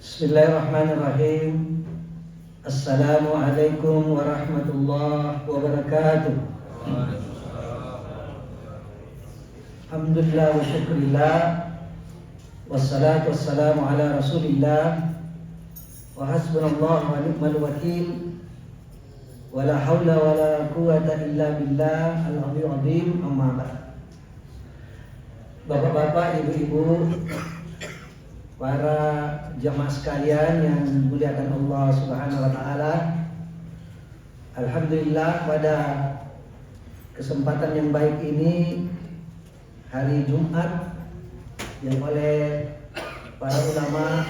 Bismillahirrahmanirrahim. Assalamualaikum warahmatullahi wabarakatuh. Alhamdulillah wa syukurillah, wassalatu wassalamu ala rasulillah, wa hasbunallahu wa ni'mal wakil, wa la hawla wa la quwata illa billah al-aliyyil azim. Amma ba'd. Bapak-bapak, ibu-ibu, para jamaah sekalian yang dimuliakan Allah Subhanahu wa taala. Alhamdulillah, pada kesempatan yang baik ini, hari Jumat yang oleh para ulama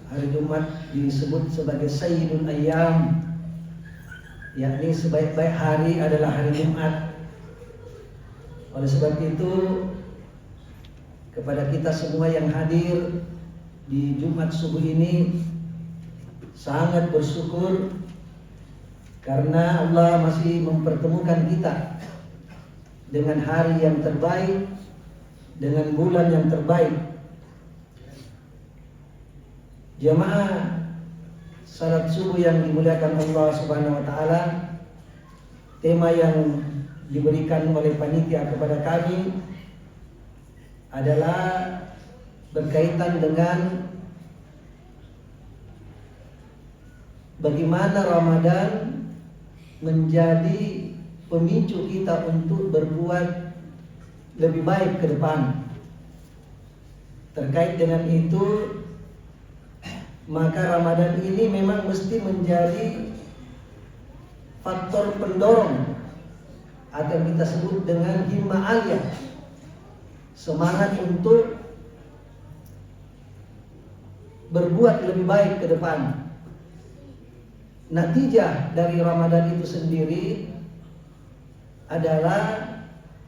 hari Jumat disebut sebagai Sayyidul Ayyam, yakni sebaik-baik hari adalah hari Jumat. Oleh sebab itu, kepada kita semua yang hadir di Jumat subuh ini sangat bersyukur karena Allah masih mempertemukan kita dengan hari yang terbaik, dengan bulan yang terbaik. Jamaah salat subuh yang dimuliakan Allah Subhanahu wa taala, tema yang diberikan oleh panitia kepada kami adalah berkaitan dengan bagaimana Ramadan menjadi pemicu kita untuk berbuat lebih baik ke depan. Terkait dengan itu, maka Ramadan ini memang mesti menjadi faktor pendorong atau yang kita sebut dengan himmah aliyah, semangat untuk berbuat lebih baik ke depan. Natijah dari Ramadan itu sendiri adalah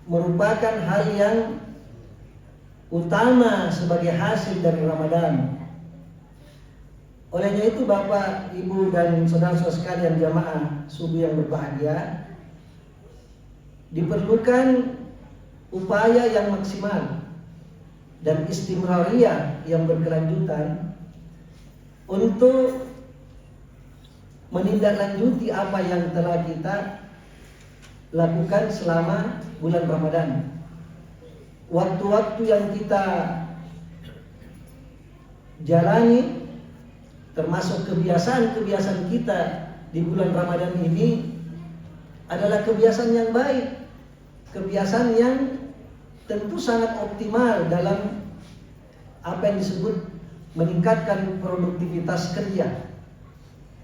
merupakan hal yang utama sebagai hasil dari Ramadan. Olehnya itu, Bapak, Ibu, dan saudara-saudara sekalian jamaah subuh yang berbahagia, diperlukan upaya yang maksimal dan istimrariyah yang berkelanjutan untuk menindaklanjuti apa yang telah kita lakukan selama bulan Ramadan. Waktu-waktu yang kita jalani, termasuk kebiasaan-kebiasaan kita di bulan Ramadan ini, adalah kebiasaan yang baik, kebiasaan yang tentu sangat optimal dalam apa yang disebut meningkatkan produktivitas kerja,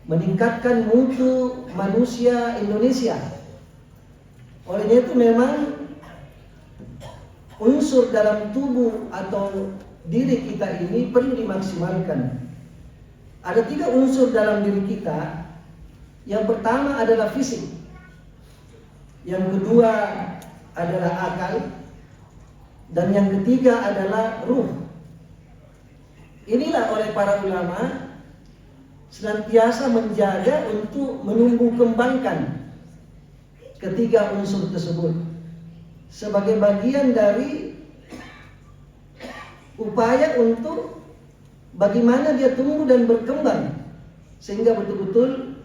meningkatkan mutu manusia Indonesia. Olehnya itu memang unsur dalam tubuh atau diri kita ini perlu dimaksimalkan. Ada 3 unsur dalam diri kita. Yang pertama adalah fisik, yang kedua adalah akal, dan yang ketiga adalah ruh. Inilah oleh para ulama senantiasa menjaga untuk menumbuh kembangkan ketiga unsur tersebut sebagai bagian dari upaya untuk bagaimana dia tumbuh dan berkembang sehingga betul-betul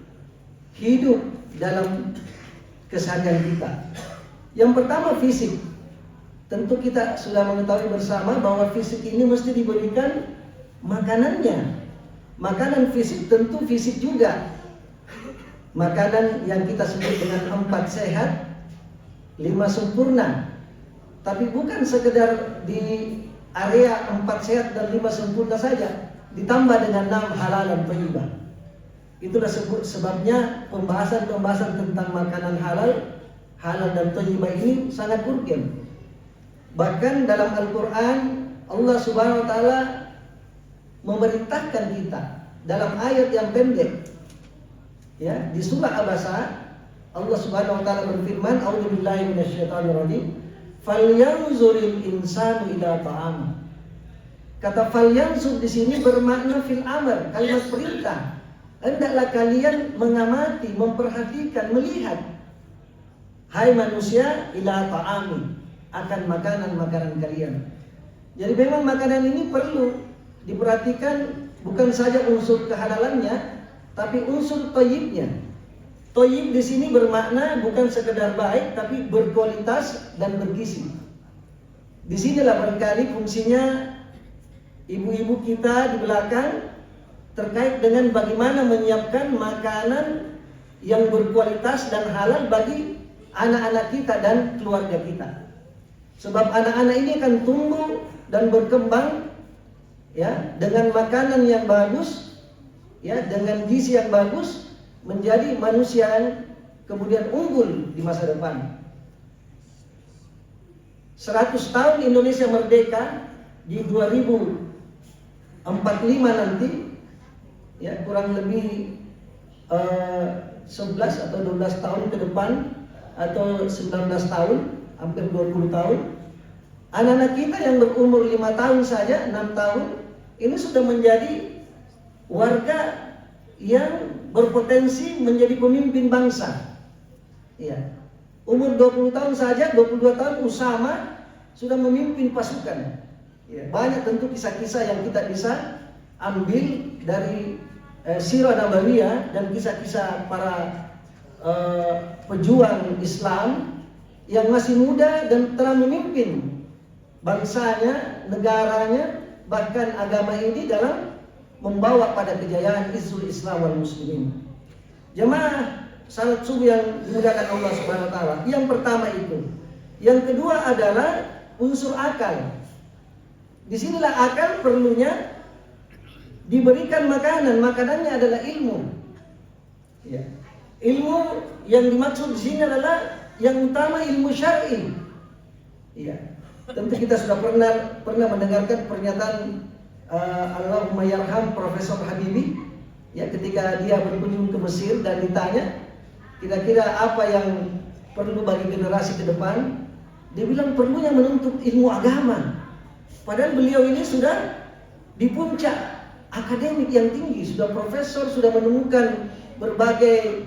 hidup dalam keseharian kita. Yang pertama, fisik. Tentu kita sudah mengetahui bersama bahwa fisik ini mesti diberikan makanannya. Makanan fisik tentu fisik juga. Makanan yang kita sebut dengan 4 sehat, 5 sempurna. Tapi bukan sekedar di area 4 sehat dan 5 sempurna saja, ditambah dengan 6 halal dan thayyibah. Itulah sebabnya pembahasan tentang makanan halal dan thayyibah ini sangat urgen. Bahkan dalam Al-Quran, Allah Subhanahu wa taala memerintahkan kita dalam ayat yang pendek, ya, di surah Abasa, Allah Subhanahu wa taala berfirman, a'udzubillahi minasyaitonirrajim, falyanzuril insanu ila ta'am. Kata falyanzur di sini bermakna fil amr, kalimat perintah. Hendaklah kalian mengamati, memperhatikan, melihat, hai manusia, ila ta'ami, akan makanan-makanan kalian. Jadi memang makanan ini perlu diperhatikan bukan saja unsur kehalalannya, tapi unsur thayyibnya. Thayyib di sini bermakna bukan sekedar baik, tapi berkualitas dan bergizi. Di sinilah barangkali fungsinya ibu-ibu kita di belakang terkait dengan bagaimana menyiapkan makanan yang berkualitas dan halal bagi anak-anak kita dan keluarga kita. Sebab anak-anak ini akan tumbuh dan berkembang ya dengan makanan yang bagus, ya dengan gizi yang bagus, menjadi manusia yang kemudian unggul di masa depan. 100 tahun Indonesia merdeka di 2045 nanti, ya kurang lebih 11 atau 12 tahun ke depan, atau 19 tahun, hampir 20 tahun, anak-anak kita yang berumur 5 tahun saja, 6 tahun, ini sudah menjadi warga yang berpotensi menjadi pemimpin bangsa. Ya. Umur 20 tahun saja, 22 tahun Usama sudah memimpin pasukan. Ya. Banyak tentu kisah-kisah yang kita bisa ambil dari Sirah Nabawiyah dan kisah-kisah para pejuang Islam yang masih muda dan telah memimpin bangsanya, negaranya, bahkan agama ini dalam membawa pada kejayaan Izzul Islam wal Muslimin. Jemaah salat subuh yang dimuliakan Allah Subhanahu wa taala. Yang pertama itu. Yang kedua adalah unsur akal. Disinilah akal perlunya diberikan makanan. Makanannya adalah ilmu. Ya. Ilmu yang dimaksud di sini adalah yang utama ilmu syar'i. Ya. Tentu kita sudah pernah mendengarkan pernyataan Allahumma yarham Profesor Habibie, ya, ketika dia berkunjung ke Mesir dan ditanya kira-kira apa yang perlu bagi generasi ke depan, dia bilang perlunya menuntut ilmu agama. Padahal beliau ini sudah di puncak akademik yang tinggi, sudah profesor, sudah menemukan berbagai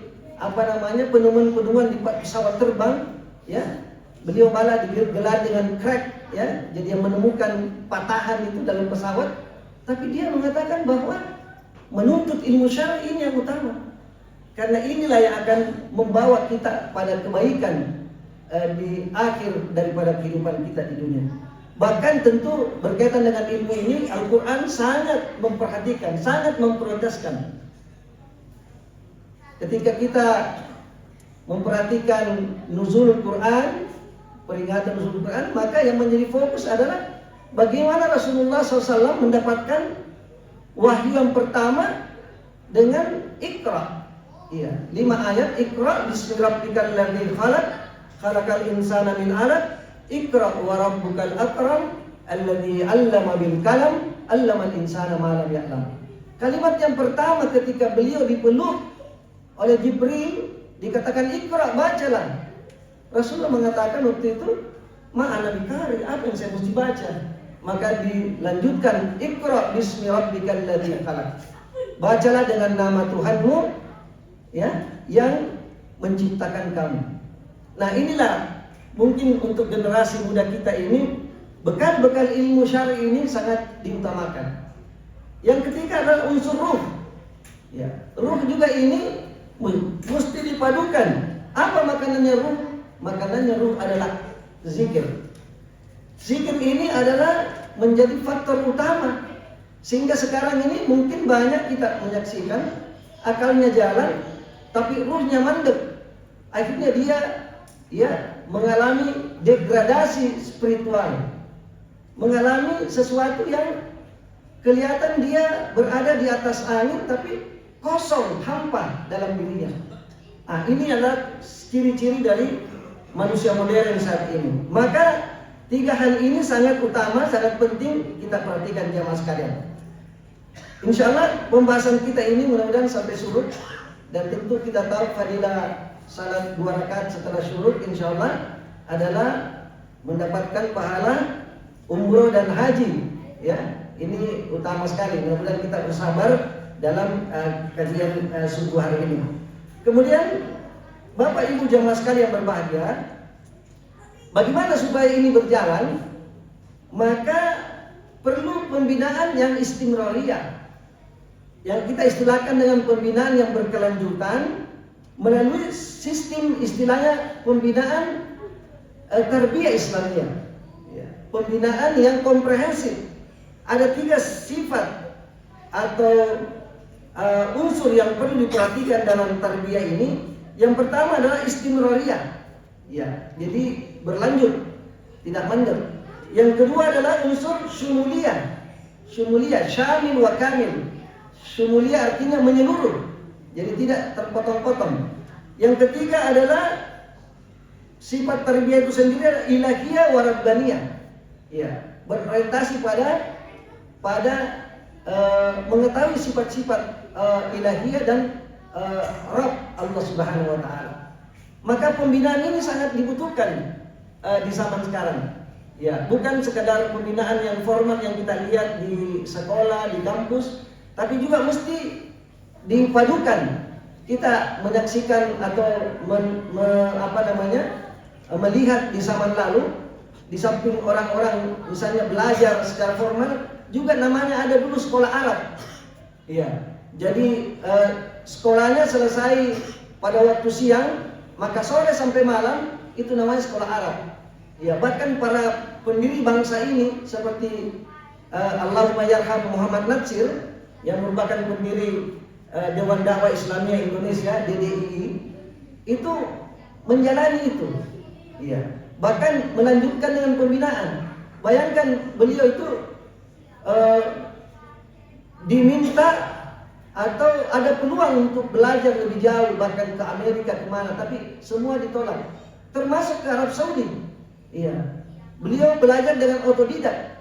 penemuan-penemuan di pesawat terbang, ya. Beliau malah digelar dengan crack, ya, jadi yang menemukan patahan itu dalam pesawat. Tapi dia mengatakan bahwa menuntut ilmu syar'i ini yang utama, karena inilah yang akan membawa kita pada kebaikan di akhir daripada kehidupan kita di dunia. Bahkan tentu berkaitan dengan ilmu ini, Al-Quran sangat memperhatikan, sangat memprioritaskan. Ketika kita memperhatikan nuzul Quran, peringatan nuzul Quran, maka yang menjadi fokus adalah bagaimana Rasulullah SAW mendapatkan wahyu yang pertama dengan Iqra. Iya, 5 ayat. Iqra bismi rabbikal ladzi khalaq, khalaqal insana min 'alaq, Iqra wa rabbukal akram, alladzi 'allama bil qalam, 'allamal insana ma lam ya'lam. Kalimat yang pertama ketika beliau dipeluk oleh Jibril dikatakan Iqra, bacalah. Rasulullah mengatakan waktu itu, ma'ana bikari, apa yang saya mesti baca? Maka dilanjutkan, Iqra bismi rabbikal ladzi khalaq. Bacalah dengan nama Tuhanmu, ya, yang menciptakan kamu. Nah, inilah mungkin untuk generasi muda kita ini, bekal-bekal ilmu syar'i ini sangat diutamakan. Yang ketiga adalah unsur ruh. Ya, ruh juga ini mesti dipadukan. Apa makanannya ruh? Makanannya ruh adalah zikir. Zikir ini adalah menjadi faktor utama, sehingga sekarang ini mungkin banyak kita menyaksikan akalnya jalan, tapi ruhnya mandek. Akhirnya dia mengalami degradasi spiritual, mengalami sesuatu yang kelihatan dia berada di atas angin, tapi kosong, hampa dalam dirinya. Nah, ini adalah ciri-ciri dari manusia modern saat ini. Maka 3 hal ini sangat utama, sangat penting kita perhatikan jamaah sekalian. Insya Allah pembahasan kita ini mudah-mudahan sampai surut, dan tentu kita tahu fadilah salat 2 rakaat setelah surut insya Allah adalah mendapatkan pahala umroh dan haji. Ya, ini utama sekali. Mudah-mudahan kita bersabar dalam kajian subuh hari ini. Kemudian Bapak Ibu jamaah sekalian yang berbahagia, bagaimana supaya ini berjalan? Maka perlu pembinaan yang istimrariyah. yang kita istilahkan dengan pembinaan yang berkelanjutan melalui sistem istilahnya pembinaan tarbiyah Islamiyah, ya, pembinaan yang komprehensif. Ada 3 sifat atau unsur yang perlu diperhatikan dalam tarbiyah ini. Yang pertama adalah istimrariyah, ya, jadi berlanjut, tidak mandek. Yang kedua adalah unsur syumuliyah, syamil wa kamil. Syumuliyah artinya menyeluruh, jadi tidak terpotong-potong. Yang ketiga adalah sifat tarbiyah itu sendiri adalah ilahiyah wa rabbaniyah, ya, berorientasi pada mengetahui sifat-sifat ilahiyah dan Rabb Allah Subhanahu wa taala. Maka pembinaan ini sangat dibutuhkan di zaman sekarang. Ya, bukan sekadar pembinaan yang formal yang kita lihat di sekolah, di kampus, tapi juga mesti dipadukan. Kita menyaksikan atau melihat di zaman lalu, di samping orang-orang misalnya belajar secara formal, juga namanya ada dulu sekolah Arab. Ya, jadi sekolahnya selesai pada waktu siang, maka sore sampai malam itu namanya sekolah Arab. Ya, bahkan para pendiri bangsa ini seperti Allahumma yarham Muhammad Natsir yang merupakan pendiri Dewan Dakwah Islamiyah Indonesia DDII, itu menjalani itu. Ya, bahkan melanjutkan dengan pembinaan. Bayangkan beliau itu diminta atau ada peluang untuk belajar lebih jauh, bahkan ke Amerika kemana, tapi semua ditolak, termasuk ke Arab Saudi. Iya, beliau belajar dengan otodidak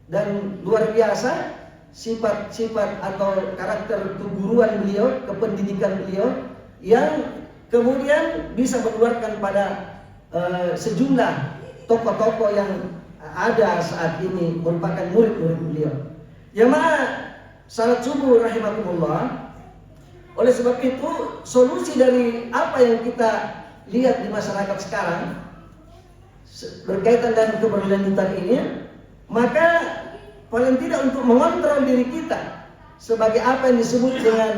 dan luar biasa sifat-sifat atau karakter keguruan beliau, kependidikan beliau yang kemudian bisa mengeluarkan pada sejumlah tokoh-tokoh yang ada saat ini merupakan murid-murid beliau. Jemaah salat subuh rahimakumullah. Oleh sebab itu, solusi dari apa yang kita lihat di masyarakat sekarang berkaitan dengan keberlanjutan ini, maka paling tidak untuk mengontrol diri kita sebagai apa yang disebut dengan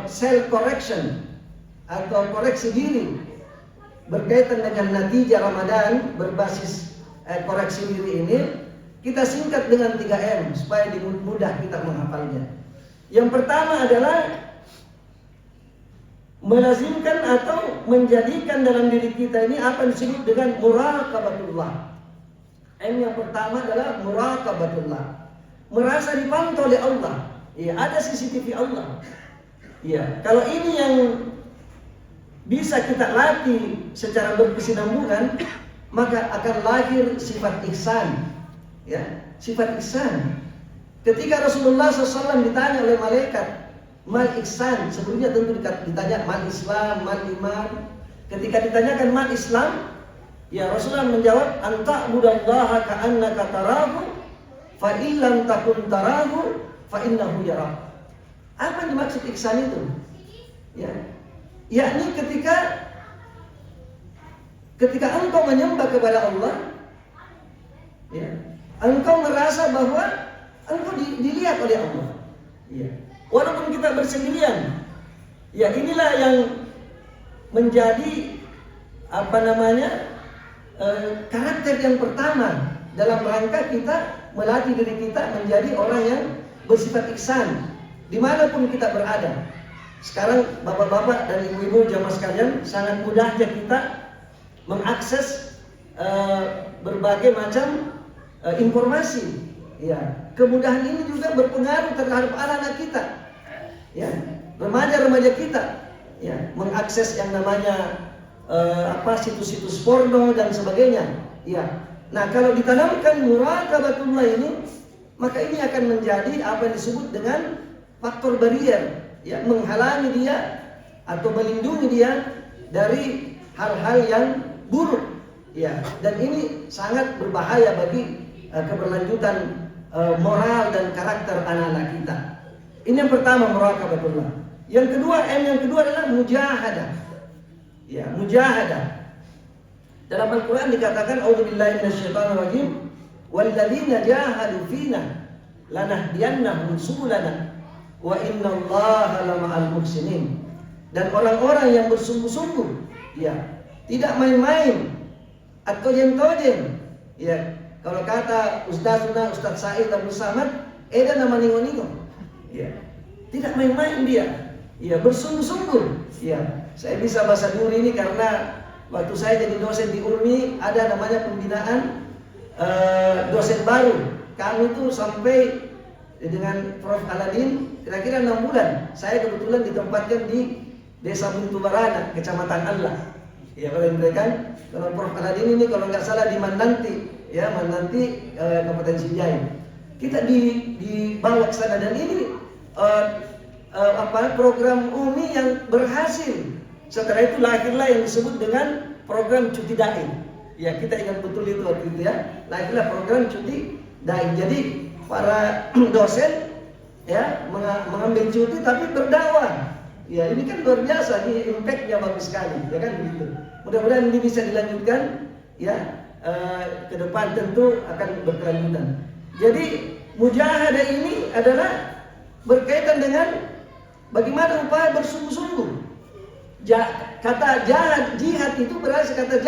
self correction atau koreksi diri berkaitan dengan natijah Ramadan berbasis koreksi diri ini, kita singkat dengan 3M supaya mudah kita menghafalnya. Yang pertama adalah melazimkan atau menjadikan dalam diri kita ini apa yang disebut dengan muraqabatullah. M yang pertama adalah muraqabatullah, merasa dipantau oleh Allah. Ya, ada CCTV Allah. Ya, kalau ini yang bisa kita latih secara berkesinambungan, maka akan lahir sifat ihsan. Ya, sifat ihsan. Ketika Rasulullah SAW ditanya oleh malaikat, mal ihsan, sebelumnya tentu ditanya mal Islam, mal iman. Ketika ditanyakan mal Islam, ya Rasulullah menjawab, anta'budallaha ka'annaka tarahu, fa illam takun tarahu, fa innahu yarak. Apa yang dimaksud ihsan itu? Ya, yakni ketika engkau menyembah kepada Allah, ya, engkau merasa bahwa engkau dilihat oleh Allah. Ya. Walaupun kita bersendirian, ya inilah yang menjadi karakter yang pertama dalam rangka kita melatih diri kita menjadi orang yang bersifat ihsan dimanapun kita berada. Sekarang bapak-bapak dan ibu-ibu jamaah sekalian, sangat mudahnya kita mengakses berbagai macam informasi. Ya, kemudahan ini juga berpengaruh terhadap anak-anak kita, ya, remaja-remaja kita, ya, mengakses yang namanya situs-situs porno dan sebagainya. Ya, nah kalau ditanamkan muraqabatullah ini, maka ini akan menjadi apa yang disebut dengan faktor barier, ya, menghalangi dia atau melindungi dia dari hal-hal yang buruk, ya, dan ini sangat berbahaya bagi keberlanjutan moral dan karakter anak-anak kita. Ini yang pertama, muraqabatullah. Yang kedua, yang kedua adalah mujahadah. Ya, mujahadah. Dalam Al-Qur'an dikatakan a'udzubillahi minasyaitonir rajim, walladzina jahadu fina lanahdiyannahum subulana wa innallaha lama'al muhsinin. Dan orang-orang yang bersungguh-sungguh, ya, tidak main-main atau tojen-tojen. Ya, kalau kata Ustaz Said Abdul Samad, eda nama ningo-ningo. Ya, tidak main-main dia. Ya, bersungguh-sungguh. Ya, saya bisa bahasa Duri ini karena waktu saya jadi dosen di UNI ada namanya pembinaan dosen baru. Kami itu sampai dengan Prof. Aladin kira-kira 6 bulan. Saya kebetulan ditempatkan di Desa Buntu Barana, Kecamatan Allah. Ya, kalau mereka, kalau Prof. Aladin ini kalau nggak salah di Mananti, ya Mananti Kabupaten Sinjai. Kita dibawa ke sana dan ini program UMI yang berhasil. Setelah itu lahirlah yang disebut dengan program cuti daring. Ya, kita ingat betul itu waktu itu ya. Lahirlah program cuti daring. Jadi para dosen ya mengambil cuti tapi berdakwah. Ya, ini kan luar biasa, ini impact-nya bagus sekali, ya kan begitu. Mudah-mudahan ini bisa dilanjutkan ya, ke depan tentu akan berkelanjutan. Jadi mujahadah ini adalah berkaitan dengan bagaimana upaya bersungguh-sungguh. Kata jihad itu berasal kata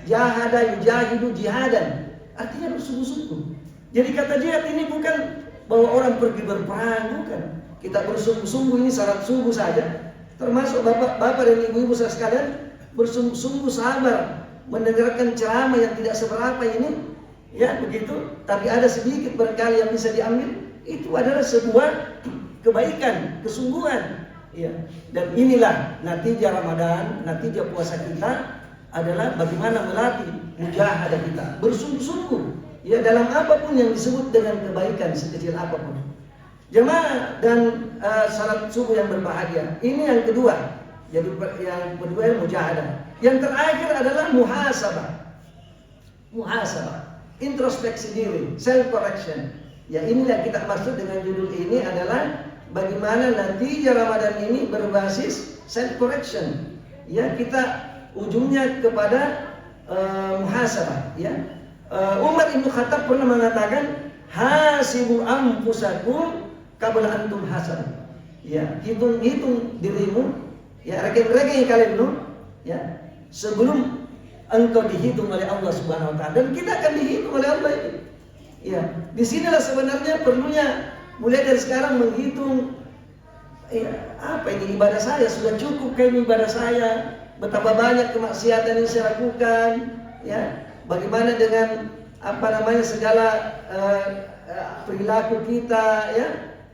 jahada yujahidu jihadan, artinya bersungguh-sungguh. Jadi kata jihad ini bukan bahwa orang pergi berperang, bukan. Kita bersungguh-sungguh ini syarat sungguh saja. Termasuk bapak dan ibu-ibu sekalian bersungguh-sungguh sabar mendengarkan ceramah yang tidak seberapa ini, ya begitu. Tapi ada sedikit barangkali yang bisa diambil. Itu adalah sebuah kebaikan, kesungguhan. Ya. Dan inilah natijah Ramadan, natijah puasa kita adalah bagaimana melatih mujahadah kita bersungguh-sungguh. Ya, dalam apapun yang disebut dengan kebaikan sekecil apapun. Jemaah dan salat subuh yang berbahagia. Ini yang kedua. Jadi yang kedua mujahadah. Yang terakhir adalah muhasabah. Muhasabah, introspeksi diri, self correction. Ya, inilah kita maksud dengan judul ini adalah bagaimana natijah Ramadan ini berbasis self correction. Ya, kita ujungnya kepada muhasabah. Ya, Umar Ibn Khattab pernah mengatakan, hasibu anfusakum qabla antum hasab. Ya, hitung dirimu, ya regen kalian ya, sebelum engkau dihitung oleh Allah Subhanahu wa taala, dan kita akan dihitung oleh Allah ini. Ya, disinilah sebenarnya perlunya mulai dari sekarang menghitung, ya, apa ini ibadah saya, sudah cukup kayak ibadah saya, betapa banyak kemaksiatan yang saya lakukan, ya, bagaimana dengan segala perilaku kita, ya,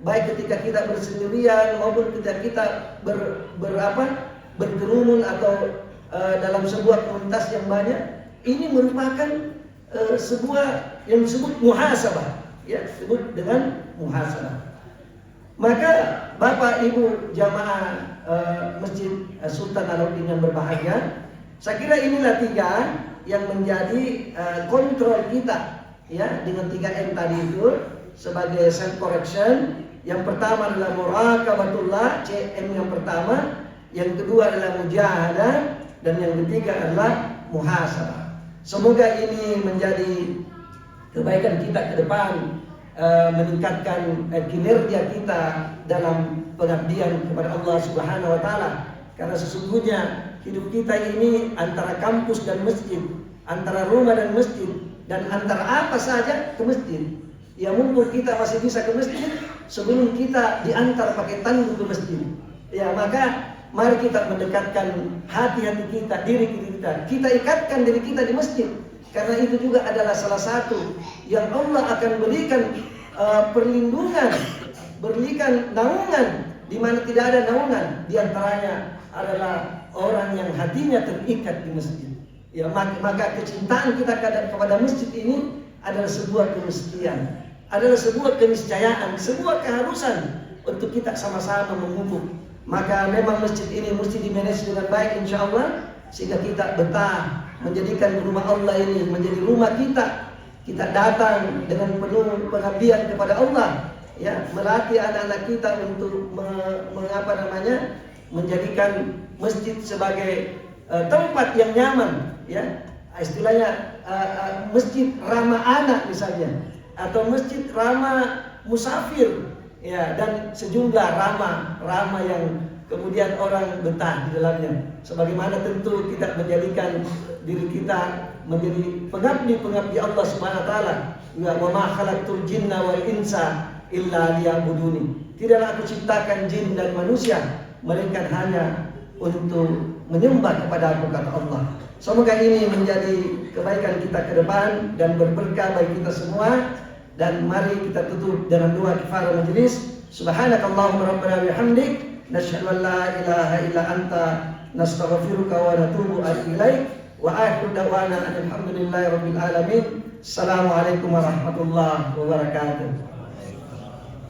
baik ketika kita bersendirian maupun ketika kita berkerumun atau dalam sebuah komunitas yang banyak. Ini merupakan sebuah yang disebut muhasabah, ya, disebut dengan muhasabah. Maka Bapak Ibu jamaah Masjid Sultan Alauddin yang berbahagia, saya kira inilah 3 yang menjadi kontrol kita, ya, dengan 3M tadi itu sebagai self correction. Yang pertama adalah muraqabatullah, CM yang pertama, yang kedua adalah mujahadah, dan yang ketiga adalah muhasabah. Semoga ini menjadi kebaikan kita ke depan, meningkatkan kinerja kita dalam pengabdian kepada Allah Subhanahu wa taala. Karena sesungguhnya hidup kita ini antara kampus dan masjid, antara rumah dan masjid, dan antara apa saja ke masjid. Ya, mumpung kita masih bisa ke masjid sebelum kita diantar pakai tandu ke masjid. Ya, maka mari kita mendekatkan hati-hati kita, diri kita. Kita ikatkan diri kita di masjid. Karena itu juga adalah salah satu yang Allah akan berikan perlindungan, berikan naungan di mana tidak ada naungan. Di antaranya adalah orang yang hatinya terikat di masjid. Ya, maka kecintaan kita kepada masjid ini adalah sebuah kemestian, adalah sebuah keniscayaan, sebuah keharusan untuk kita sama-sama memupuk. Maka memang masjid ini mesti dimanage dengan baik insyaallah, sehingga kita betah menjadikan rumah Allah ini menjadi rumah kita. Kita datang dengan penuh pengabdian kepada Allah, ya, melatih anak-anak kita untuk menjadikan masjid sebagai tempat yang nyaman, ya, istilahnya masjid ramah anak misalnya, atau masjid ramah musafir, ya, dan sejumlah rama yang kemudian orang betah di dalamnya. Sebagaimana tentu kita menjadikan diri kita menjadi pengabdi Allah Subhanahu wa taala. Wa ma khalaqtul jinna wal insa illa liya'buduni. Tidaklah aku ciptakan jin dan manusia melainkan hanya untuk menyembah kepada aku, kata Allah. Semoga ini menjadi kebaikan kita ke depan dan berberkah bagi kita semua. Dan mari kita tutup dengan doa kifarah majelis. Subhanakallahumma rabbana bihamdik nasyhadu an la ilaha illa anta nastaghfiruka wa natubu ilaik. Wa akhiru da'wana alhamdulillahi rabbil alamin. Assalamualaikum warahmatullahi wabarakatuh.